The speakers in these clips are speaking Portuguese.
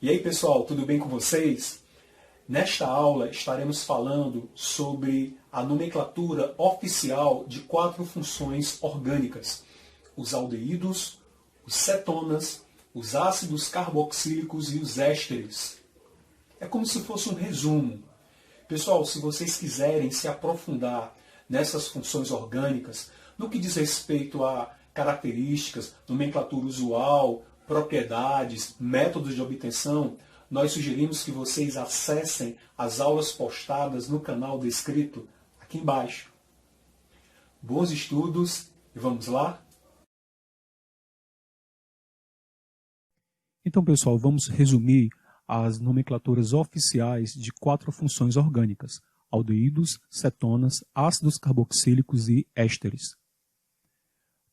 E aí pessoal, tudo bem com vocês? Nesta aula estaremos falando sobre a nomenclatura oficial de 4 funções orgânicas: os aldeídos, os cetonas, os ácidos carboxílicos e os ésteres. É como se fosse um resumo. Pessoal, se vocês quiserem se aprofundar nessas funções orgânicas, no que diz respeito a características, nomenclatura usual, propriedades, métodos de obtenção, nós sugerimos que vocês acessem as aulas postadas no canal descrito aqui embaixo. Bons estudos e vamos lá? Então, pessoal, vamos resumir as nomenclaturas oficiais de 4 funções orgânicas: aldeídos, cetonas, ácidos carboxílicos e ésteres.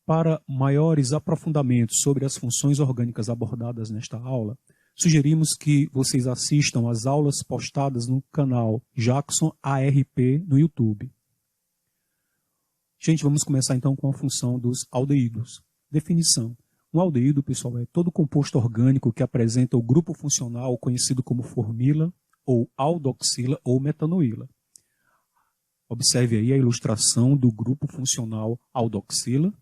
Para maiores aprofundamentos sobre as funções orgânicas abordadas nesta aula, sugerimos que vocês assistam às aulas postadas no canal Jackson ARP no YouTube. Gente, vamos começar então com a função dos aldeídos. Definição. Um aldeído, pessoal, é todo composto orgânico que apresenta o grupo funcional conhecido como formila, ou aldoxila ou metanoíla. Observe aí a ilustração do grupo funcional aldoxila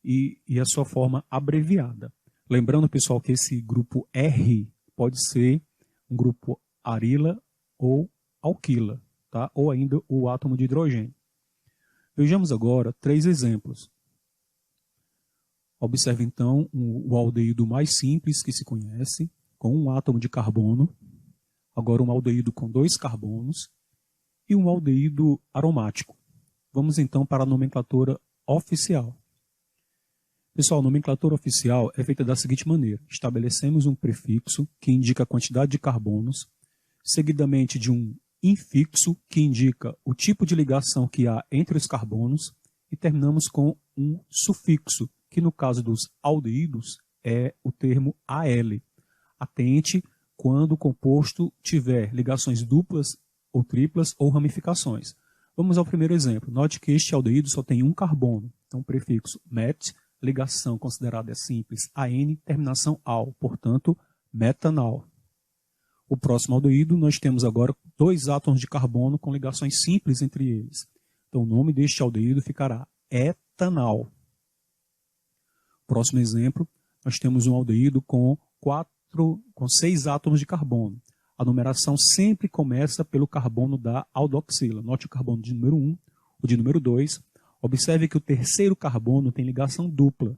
e a sua forma abreviada. Lembrando, pessoal, que esse grupo R pode ser um grupo arila ou alquila, tá? Ou ainda o átomo de hidrogênio. Vejamos agora 3 exemplos. Observe então o aldeído mais simples que se conhece, com um átomo de carbono. Agora um aldeído com 2 carbonos e um aldeído aromático. Vamos então para a nomenclatura oficial. Pessoal, a nomenclatura oficial é feita da seguinte maneira: estabelecemos um prefixo que indica a quantidade de carbonos, seguidamente de um infixo que indica o tipo de ligação que há entre os carbonos e terminamos com um sufixo, que no caso dos aldeídos é o termo AL. Atente quando o composto tiver ligações duplas ou triplas ou ramificações. Vamos ao primeiro exemplo. Note que este aldeído só tem um carbono, então o prefixo met, ligação considerada é simples, AN, terminação AL, portanto, metanal. O próximo aldeído, nós temos agora 2 átomos de carbono com ligações simples entre eles. Então, o nome deste aldeído ficará etanal. Próximo exemplo, nós temos um aldeído com 6 átomos de carbono. A numeração sempre começa pelo carbono da aldoxila. Note o carbono de número 1, o de número 2. Observe que o terceiro carbono tem ligação dupla.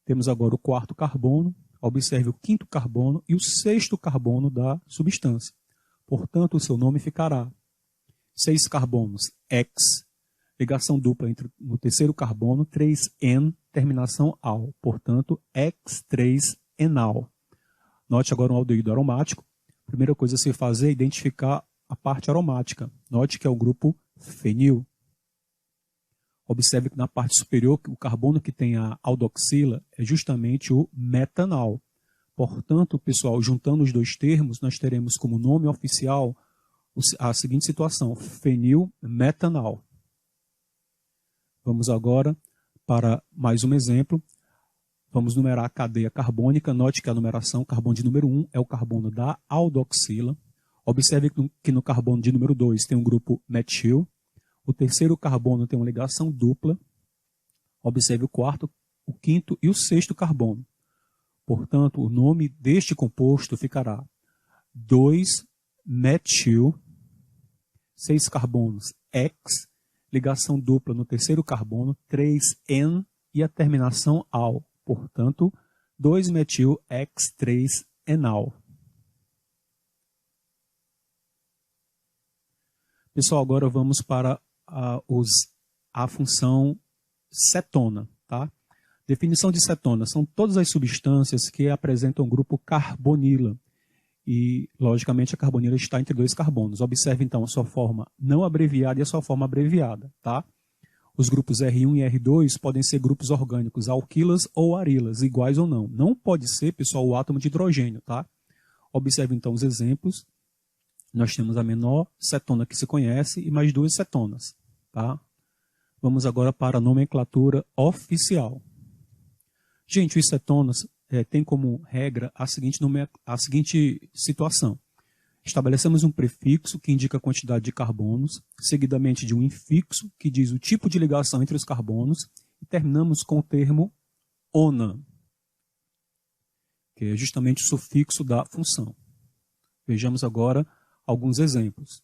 Temos agora o 4º carbono, observe o 5º carbono e o 6º carbono da substância. Portanto, o seu nome ficará 6 carbonos, X, ligação dupla no terceiro carbono, 3N, terminação AL, portanto, X3-enal. Note agora um aldeído aromático. A primeira coisa a se fazer é identificar a parte aromática. Note que é o grupo fenil. Observe que na parte superior, o carbono que tem a aldoxila é justamente o metanal. Portanto, pessoal, juntando os 2 termos, nós teremos como nome oficial a seguinte situação: fenilmetanal. Vamos agora para mais um exemplo. Vamos numerar a cadeia carbônica. Note que a numeração carbono de número 1 é o carbono da aldoxila. Observe que no carbono de número 2 tem um grupo metil. O terceiro carbono tem uma ligação dupla. Observe o 4º, o 5º e o 6º carbono. Portanto, o nome deste composto ficará 2-metil, 6 carbonos, X, ligação dupla no terceiro carbono, 3N e a terminação AL. Portanto, 2-metil-X3-enal. Pessoal, agora vamos para a função cetona. Tá? Definição de cetona: são todas as substâncias que apresentam o grupo carbonila. E, logicamente, a carbonila está entre 2 carbonos. Observe, então, a sua forma não abreviada e a sua forma abreviada. Tá? Os grupos R1 e R2 podem ser grupos orgânicos alquilas ou arilas, iguais ou não. Não pode ser, pessoal, o átomo de hidrogênio. Tá? Observe, então, os exemplos. Nós temos a menor cetona que se conhece e mais 2 cetonas. Tá? Vamos agora para a nomenclatura oficial. Gente, os cetonas tem como regra a seguinte situação. Estabelecemos um prefixo que indica a quantidade de carbonos, seguidamente de um infixo que diz o tipo de ligação entre os carbonos, e terminamos com o termo ona, que é justamente o sufixo da função. Vejamos agora alguns exemplos.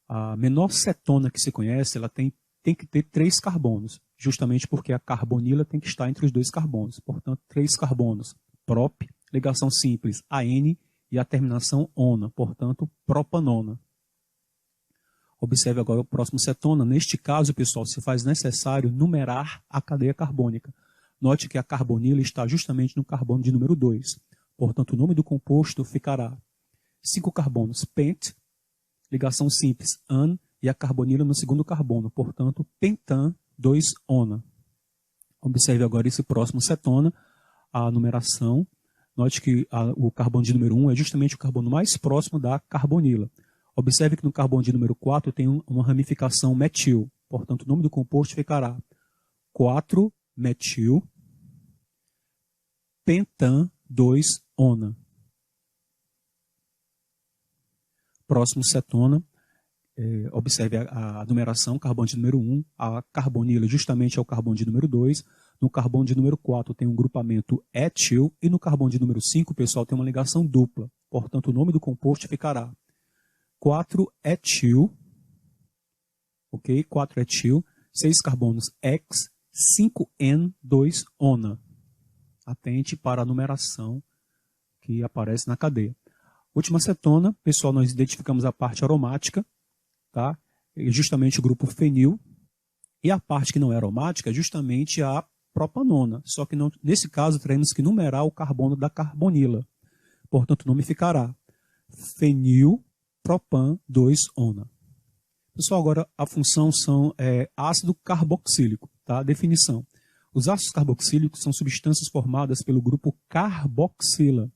A menor cetona que se conhece, ela tem que ter 3 carbonos, justamente porque a carbonila tem que estar entre os 2 carbonos. Portanto, 3 carbonos. Prop, ligação simples AN, e a terminação ona, portanto, propanona. Observe agora o próximo cetona. Neste caso, pessoal, se faz necessário numerar a cadeia carbônica. Note que a carbonila está justamente no carbono de número 2. Portanto, o nome do composto ficará 5 carbonos, pent, ligação simples, an, e a carbonila no segundo carbono. Portanto, pentan, 2-ona. Observe agora esse próximo cetona, a numeração. Note que o carbono de número 1 é justamente o carbono mais próximo da carbonila. Observe que no carbono de número 4 tem uma ramificação metil. Portanto, o nome do composto ficará 4-metil pentan 2-ona. Próximo cetona, observe a numeração, carbono de número 1, a carbonila justamente é o carbono de número 2. No carbono de número 4 tem um grupamento etil, e no carbono de número 5, pessoal, tem uma ligação dupla. Portanto, o nome do composto ficará 4-etil, ok? 4-etil, 6 carbonos X, 5N2-ona. Atente para a numeração que aparece na cadeia. Última cetona, pessoal, nós identificamos a parte aromática, tá? Justamente o grupo fenil, e a parte que não é aromática é justamente a propanona, só que não, nesse caso teremos que numerar o carbono da carbonila. Portanto, o nome ficará fenil propan 2-ona. Pessoal, agora a função são ácido carboxílico, tá? Definição. Os ácidos carboxílicos são substâncias formadas pelo grupo carboxila.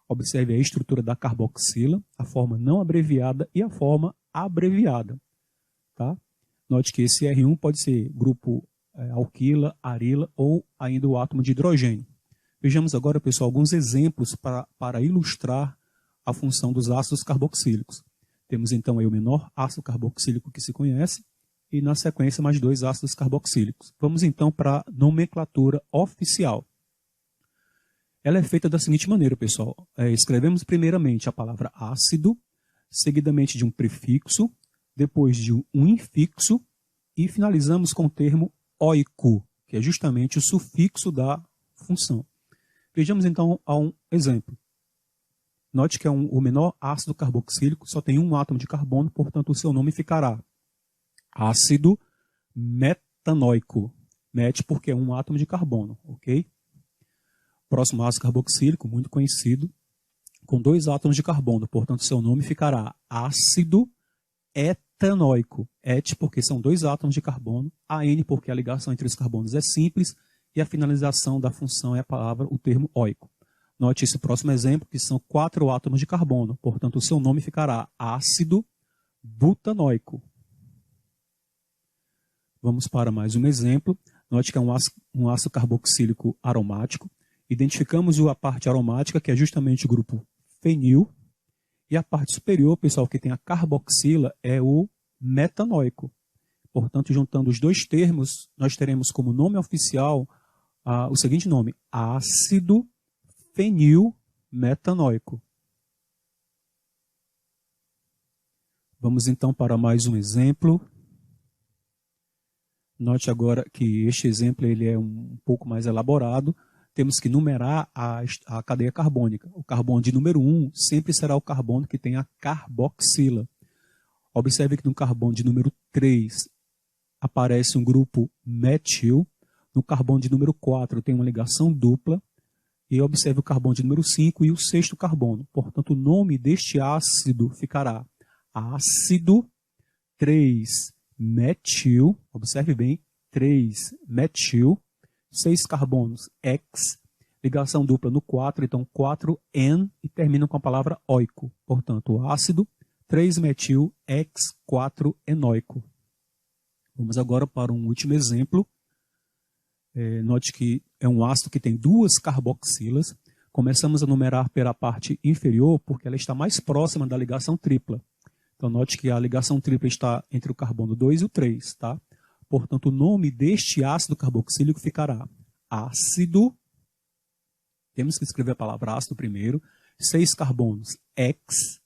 Observe a estrutura da carboxila, a forma não abreviada e a forma abreviada, tá? Note que esse R1 pode ser grupo alquila, arila ou ainda o átomo de hidrogênio. Vejamos agora, pessoal, alguns exemplos para ilustrar a função dos ácidos carboxílicos. Temos então aí o menor ácido carboxílico que se conhece e na sequência mais 2 ácidos carboxílicos. Vamos então para a nomenclatura oficial. Ela é feita da seguinte maneira, pessoal. Escrevemos primeiramente a palavra ácido, seguidamente de um prefixo, depois de um infixo e finalizamos com o termo oico, que é justamente o sufixo da função. Vejamos então a um exemplo. Note que o menor ácido carboxílico só tem um átomo de carbono, portanto o seu nome ficará ácido metanoico. Met porque é um átomo de carbono, ok? Próximo ácido carboxílico, muito conhecido, com 2 átomos de carbono, portanto seu nome ficará ácido etanoico. Et porque são 2 átomos de carbono, AN porque a ligação entre os carbonos é simples e a finalização da função é a palavra, o termo oico. Note esse próximo exemplo, que são 4 átomos de carbono, portanto o seu nome ficará ácido butanoico. Vamos para mais um exemplo. Note que é um ácido carboxílico aromático. Identificamos a parte aromática, que é justamente o grupo fenil. E a parte superior, pessoal, que tem a carboxila, é o metanoico. Portanto, juntando os 2 termos, nós teremos como nome oficial o seguinte nome: ácido fenil metanoico. Vamos então para mais um exemplo. Note agora que este exemplo ele é um pouco mais elaborado. Temos que numerar a cadeia carbônica. O carbono de número 1 sempre será o carbono que tem a carboxila. Observe que no carbono de número 3 aparece um grupo metil. No carbono de número 4 tem uma ligação dupla. E observe o carbono de número 5 e o 6º carbono. Portanto, o nome deste ácido ficará ácido 3-metil. Observe bem, 3-metil. 6 carbonos X, ligação dupla no 4, então 4N, e termina com a palavra oico. Portanto, ácido 3-metil X4-enoico. Vamos agora para um último exemplo. Note que é um ácido que tem 2 carboxilas. Começamos a numerar pela parte inferior porque ela está mais próxima da ligação tripla. Então, note que a ligação tripla está entre o carbono 2 e o 3. Tá? Portanto, o nome deste ácido carboxílico ficará ácido. Temos que escrever a palavra ácido primeiro. 6 carbonos, X.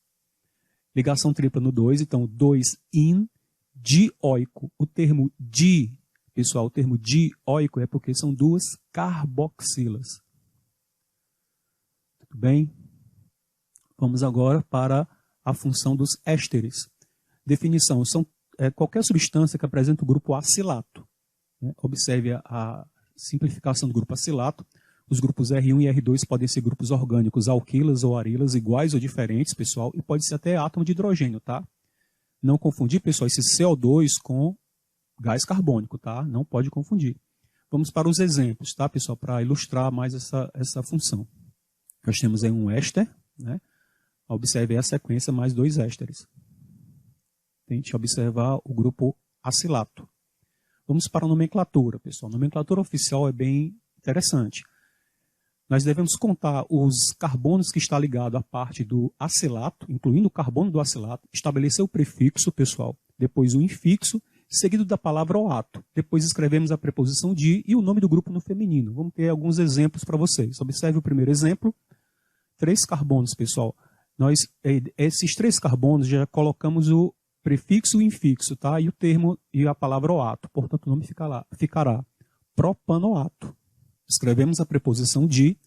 Ligação tripla no 2, então 2-in, dioico. O termo di, pessoal, o termo dioico é porque são 2 carboxilas. Tudo bem? Vamos agora para a função dos ésteres. Definição: são qualquer substância que apresenta o grupo acilato. Né? Observe a simplificação do grupo acilato. Os grupos R1 e R2 podem ser grupos orgânicos, alquilas ou arilas, iguais ou diferentes, pessoal, e pode ser até átomo de hidrogênio, tá? Não confundir, pessoal, esse CO2 com gás carbônico, tá? Não pode confundir. Vamos para os exemplos, tá, pessoal, para ilustrar mais essa função. Nós temos aí um éster, né? Observe a sequência mais 2 ésteres. Tente observar o grupo acilato. Vamos para a nomenclatura, pessoal. A nomenclatura oficial é bem interessante. Nós devemos contar os carbonos que está ligado à parte do acilato, incluindo o carbono do acilato, estabelecer o prefixo, pessoal, depois o infixo, seguido da palavra oato. Depois escrevemos a preposição de e o nome do grupo no feminino. Vamos ter alguns exemplos para vocês. Observe o primeiro exemplo. 3 carbonos, pessoal. Esses 3 carbonos já colocamos o prefixo e o infixo, tá? E o termo e a palavra oato. Portanto, o nome ficará propanoato. Escrevemos a preposição de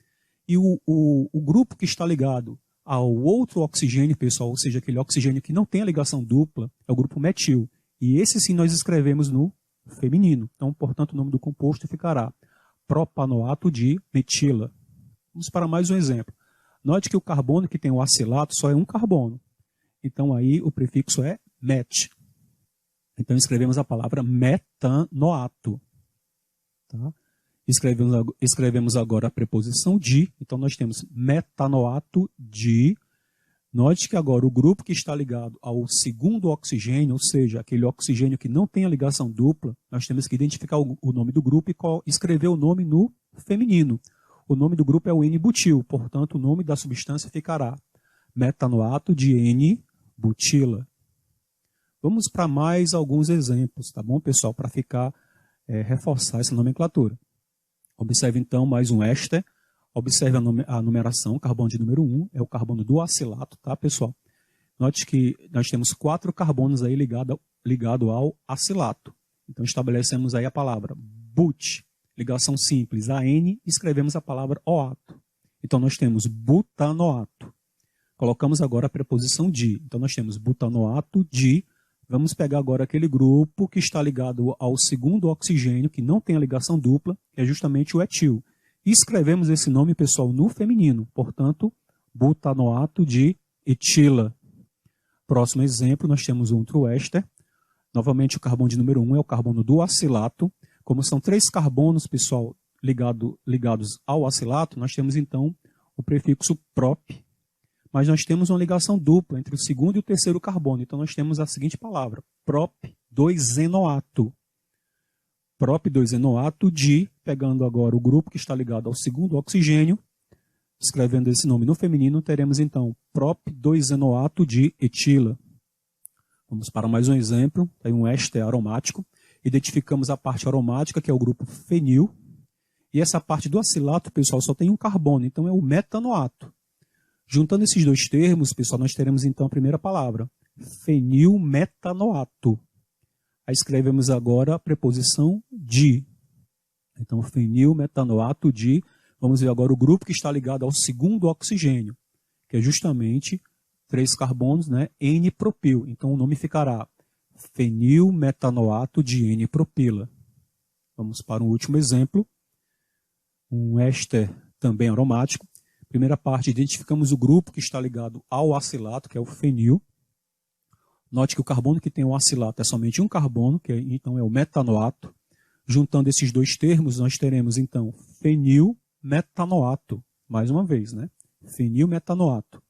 e o grupo que está ligado ao outro oxigênio, pessoal, ou seja, aquele oxigênio que não tem a ligação dupla, é o grupo metil. E esse sim nós escrevemos no feminino. Então, portanto, o nome do composto ficará propanoato de metila. Vamos para mais um exemplo. Note que o carbono que tem o acilato só é um carbono. Então, aí o prefixo é met. Então, escrevemos a palavra metanoato. Tá? Escrevemos agora a preposição de. Então, nós temos metanoato de. Note que agora o grupo que está ligado ao segundo oxigênio, ou seja, aquele oxigênio que não tem a ligação dupla, nós temos que identificar o nome do grupo e escrever o nome no feminino. O nome do grupo é o N-butil, portanto, o nome da substância ficará metanoato de N-butila. Vamos para mais alguns exemplos, tá bom, pessoal, para reforçar essa nomenclatura. Observe, então, mais um éster. Observe a numeração. Carbono de número 1 é o carbono do acilato, tá, pessoal? Note que nós temos 4 carbonos aí ligado ao acilato. Então, estabelecemos aí a palavra but, ligação simples, AN, e escrevemos a palavra oato. Então, nós temos butanoato. Colocamos agora a preposição de. Então, nós temos butanoato de. Vamos pegar agora aquele grupo que está ligado ao segundo oxigênio, que não tem a ligação dupla, que é justamente o etil. E escrevemos esse nome, pessoal, no feminino. Portanto, butanoato de etila. Próximo exemplo, nós temos outro éster. Novamente, o carbono de número 1 é o carbono do acilato. Como são 3 carbonos, pessoal, ligados ao acilato, nós temos, então, o prefixo prop. Mas nós temos uma ligação dupla entre o segundo e o terceiro carbono. Então, nós temos a seguinte palavra, prop-2-enoato. Prop-2-enoato de, pegando agora o grupo que está ligado ao segundo oxigênio, escrevendo esse nome no feminino, teremos, então, prop-2-enoato de etila. Vamos para mais um exemplo, tem um éster aromático. Identificamos a parte aromática, que é o grupo fenil. E essa parte do acilato, pessoal, só tem um carbono, então é o metanoato. Juntando esses 2 termos, pessoal, nós teremos então a primeira palavra, fenilmetanoato. Aí escrevemos agora a preposição de. Então, fenilmetanoato de. Vamos ver agora o grupo que está ligado ao segundo oxigênio, que é justamente 3 carbonos, né, N-propil. Então, o nome ficará fenilmetanoato de N-propila. Vamos para um último exemplo. Um éster também aromático. Primeira parte, identificamos o grupo que está ligado ao acilato, que é o fenil. Note que o carbono que tem o acilato é somente um carbono, que então é o metanoato. Juntando esses 2 termos, nós teremos então fenilmetanoato. Mais uma vez, né? Fenilmetanoato.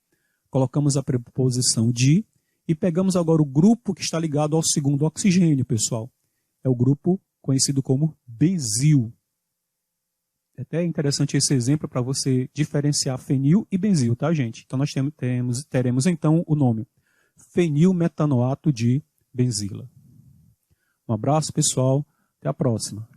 Colocamos a preposição de e pegamos agora o grupo que está ligado ao segundo oxigênio, pessoal. É o grupo conhecido como bensil. É até interessante esse exemplo para você diferenciar fenil e benzil, tá, gente? Então nós teremos então o nome fenilmetanoato de benzila. Um abraço, pessoal. Até a próxima.